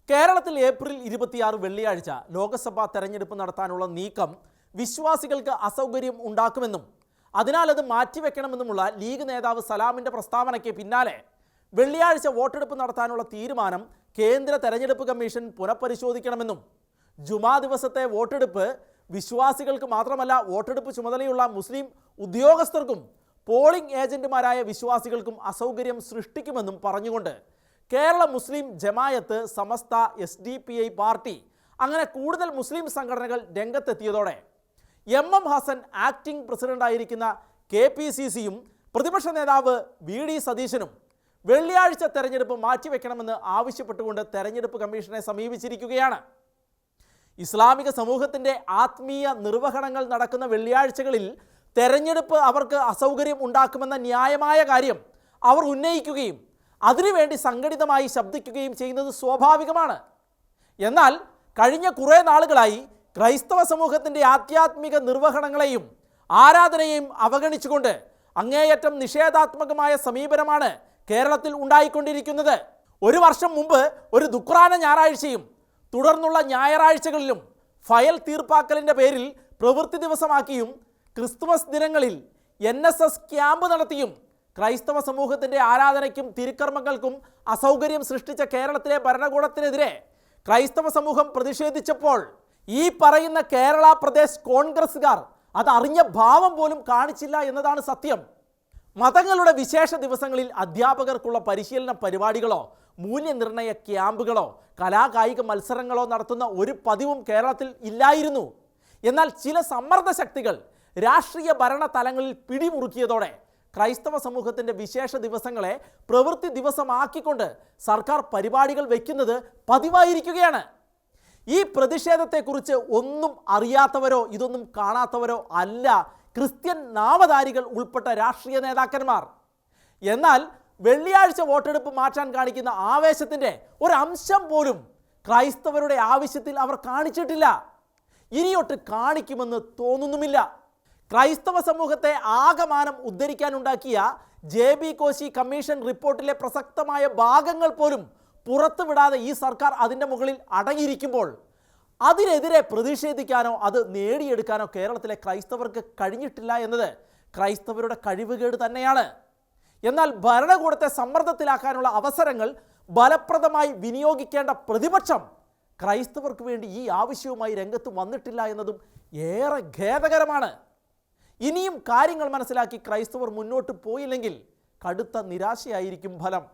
കേരളത്തിൽ ഏപ്രിൽ 26 വെള്ളിയാഴ്ച ലോക്സഭാ തെരഞ്ഞെടുപ്പ് നടത്താനുള്ള നീക്കം വിശ്വാസികൾക്ക് അസൗകര്യം ഉണ്ടാക്കുമെന്നും അതിനാൽ അത് മാറ്റിവെക്കണമെന്നുമുള്ള ലീഗ് നേതാവ് സലാമിൻ്റെ പ്രസ്താവനയ്ക്ക് പിന്നാലെ വെള്ളിയാഴ്ച വോട്ടെടുപ്പ് നടത്താനുള്ള തീരുമാനം കേന്ദ്ര തെരഞ്ഞെടുപ്പ് കമ്മീഷൻ പുനഃപരിശോധിക്കണമെന്നും ജുമാ ദിവസത്തെ വോട്ടെടുപ്പ് വിശ്വാസികൾക്ക് മാത്രമല്ല വോട്ടെടുപ്പ് ചുമതലയുള്ള മുസ്ലിം ഉദ്യോഗസ്ഥർക്കും പോളിംഗ് ഏജന്റുമാരായ വിശ്വാസികൾക്കും അസൗകര്യം സൃഷ്ടിക്കുമെന്നും പറഞ്ഞുകൊണ്ട് കേരള മുസ്ലിം ജമായത്ത്, സമസ്ത, SDPI പാർട്ടി അങ്ങനെ കൂടുതൽ മുസ്ലിം സംഘടനകൾ രംഗത്തെത്തിയതോടെ MM ഹസൻ ആക്ടിംഗ് പ്രസിഡന്റായിരിക്കുന്ന KPCCയും പ്രതിപക്ഷ നേതാവ് VD സതീശനും വെള്ളിയാഴ്ച തെരഞ്ഞെടുപ്പ് മാറ്റിവെക്കണമെന്ന് ആവശ്യപ്പെട്ടുകൊണ്ട് തെരഞ്ഞെടുപ്പ് കമ്മീഷനെ സമീപിച്ചിരിക്കുകയാണ്. ഇസ്ലാമിക സമൂഹത്തിൻ്റെ ആത്മീയ നിർവഹണങ്ങൾ നടക്കുന്ന വെള്ളിയാഴ്ചകളിൽ തെരഞ്ഞെടുപ്പ് അവർക്ക് അസൗകര്യം ഉണ്ടാക്കുമെന്ന ന്യായമായ കാര്യം അവർ ഉന്നയിക്കുകയും അതിനുവേണ്ടി സംഘടിതമായി ശബ്ദിക്കുകയും ചെയ്യുന്നത് സ്വാഭാവികമാണ്. എന്നാൽ കഴിഞ്ഞ കുറേ നാളുകളായി ക്രൈസ്തവ സമൂഹത്തിൻ്റെ ആധ്യാത്മിക നിർവഹണങ്ങളെയും ആരാധനയെയും അവഗണിച്ചുകൊണ്ട് അങ്ങേയറ്റം നിഷേധാത്മകമായ സമീപനമാണ് കേരളത്തിൽ ഉണ്ടായിക്കൊണ്ടിരിക്കുന്നത്. ഒരു വർഷം മുമ്പ് ഒരു ദുഃഖാന ഞായറാഴ്ചയും തുടർന്നുള്ള ഞായറാഴ്ചകളിലും ഫയൽ തീർപ്പാക്കലിൻ്റെ പേരിൽ പ്രവൃത്തി ദിവസമാക്കിയും ക്രിസ്തുമസ് ദിനങ്ങളിൽ NSS ക്യാമ്പ് നടത്തിയും ക്രൈസ്തവ സമൂഹത്തിൻ്റെ ആരാധനയ്ക്കും തിരുക്കർമ്മങ്ങൾക്കും അസൗകര്യം സൃഷ്ടിച്ച കേരളത്തിലെ ഭരണകൂടത്തിനെതിരെ ക്രൈസ്തവ സമൂഹം പ്രതിഷേധിച്ചപ്പോൾ ഈ പറയുന്ന കേരള പ്രദേശ് കോൺഗ്രസ്സുകാർ അത് അറിഞ്ഞ ഭാവം പോലും കാണിച്ചില്ല എന്നതാണ് സത്യം. മതങ്ങളുടെ വിശേഷ ദിവസങ്ങളിൽ അധ്യാപകർക്കുള്ള പരിശീലന പരിപാടികളോ മൂല്യനിർണയ ക്യാമ്പുകളോ കലാകായിക മത്സരങ്ങളോ നടത്തുന്ന ഒരു പതിവും കേരളത്തിൽ ഇല്ലായിരുന്നു. എന്നാൽ ചില സമ്മർദ്ദ ശക്തികൾ രാഷ്ട്രീയ ഭരണ തലങ്ങളിൽ പിടിമുറുക്കിയതോടെ ക്രൈസ്തവ സമൂഹത്തിൻ്റെ വിശേഷ ദിവസങ്ങളെ പ്രവൃത്തി ദിവസമാക്കിക്കൊണ്ട് സർക്കാർ പരിപാടികൾ വയ്ക്കുന്നത് പതിവായിരിക്കുകയാണ്. ഈ പ്രതിഷേധത്തെക്കുറിച്ച് ഒന്നും അറിയാത്തവരോ ഇതൊന്നും കാണാത്തവരോ അല്ല ക്രിസ്ത്യൻ നാമധാരികൾ ഉൾപ്പെട്ട രാഷ്ട്രീയ നേതാക്കന്മാർ. എന്നാൽ വെള്ളിയാഴ്ച വോട്ടെടുപ്പ് മാറ്റാൻ കാണിക്കുന്ന ആവേശത്തിൻ്റെ ഒരംശം പോലും ക്രൈസ്തവരുടെ ആവശ്യത്തിൽ അവർ കാണിച്ചിട്ടില്ല. ഇനിയൊട്ട് കാണിക്കുമെന്ന് തോന്നുന്നുമില്ല. ക്രൈസ്തവ സമൂഹത്തെ ആകമാനം ഉദ്ധരിക്കാനുണ്ടാക്കിയ JB കോശി കമ്മീഷൻ റിപ്പോർട്ടിലെ പ്രസക്തമായ ഭാഗങ്ങൾ പോലും പുറത്തുവിടാതെ ഈ സർക്കാർ അതിൻ്റെ മുകളിൽ അടങ്ങിയിരിക്കുമ്പോൾ അതിനെതിരെ പ്രതിഷേധിക്കാനോ അത് നേടിയെടുക്കാനോ കേരളത്തിലെ ക്രൈസ്തവർക്ക് കഴിഞ്ഞിട്ടില്ല എന്നത് ക്രൈസ്തവരുടെ കഴിവുകേട് തന്നെയാണ്. എന്നാൽ ഭരണകൂടത്തെ സമ്മർദ്ദത്തിലാക്കാനുള്ള അവസരങ്ങൾ ഫലപ്രദമായി വിനിയോഗിക്കേണ്ട പ്രതിപക്ഷം ക്രൈസ്തവർക്ക് വേണ്ടി ഈ ആവശ്യവുമായി രംഗത്ത് വന്നിട്ടില്ല എന്നതും ഏറെ ഖേദകരമാണ്. ഇനിയും കാര്യങ്ങൾ മനസ്സിലാക്കി ക്രൈസ്തവർ മുന്നോട്ട് പോയില്ലെങ്കിൽ കടുത്ത നിരാശയായിരിക്കും ഫലം.